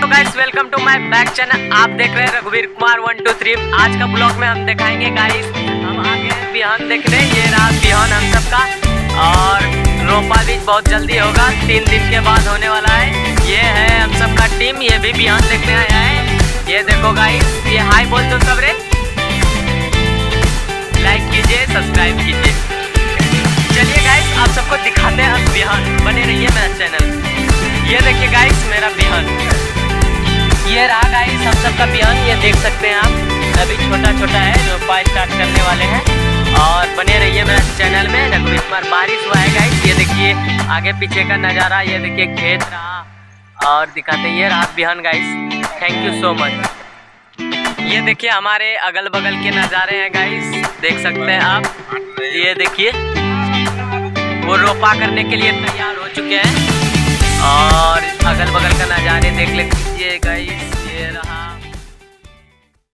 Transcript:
Guys, welcome to my back channel. आप देख रहे हैं रघुवीर कुमार 1 2 3। आज का ब्लॉग में हम दिखाएंगे गाइस, हम आ गए हैं बिहान देखने। ये रहा बिहान हम सबका, और रोपा भी बहुत जल्दी होगा, 3 दिन के बाद होने वाला है। ये है हम सबका टीम, ये भी बिहान देखने आया है। ये देखो गाइस, ये हाय बोल दो सब रे, लाइक कीजिए, सब्सक्राइब कीजिए। चलिए गाइस, आप सबको दिखाते हैं हम बिहान, बने रहिए मेरा चैनल। ये देखिए गाइस मेरा बिहान, ये रहा गाइस हम सबका बिहान। ये देख सकते हैं आप, अभी छोटा छोटा है, रोपा स्टार्ट करने वाले हैं। और बने रहिए मेरा चैनल में। रघुवीर कुमार, बारिश हुआ है गाइस, ये देखिए आगे पीछे का नज़ारा, ये देखिए खेत रहा, और दिखाते ये रहा Bihan guys. Thank you so much. ये देखिए हमारे अगल बगल के नज़ारे हैं गाइस, देख सकते हैं आप। ये देखिए वो रोपा करने के लिए तैयार हो चुके हैं, और अगल बगल का नज़ारे देख लीजिए गाइस। ये रहा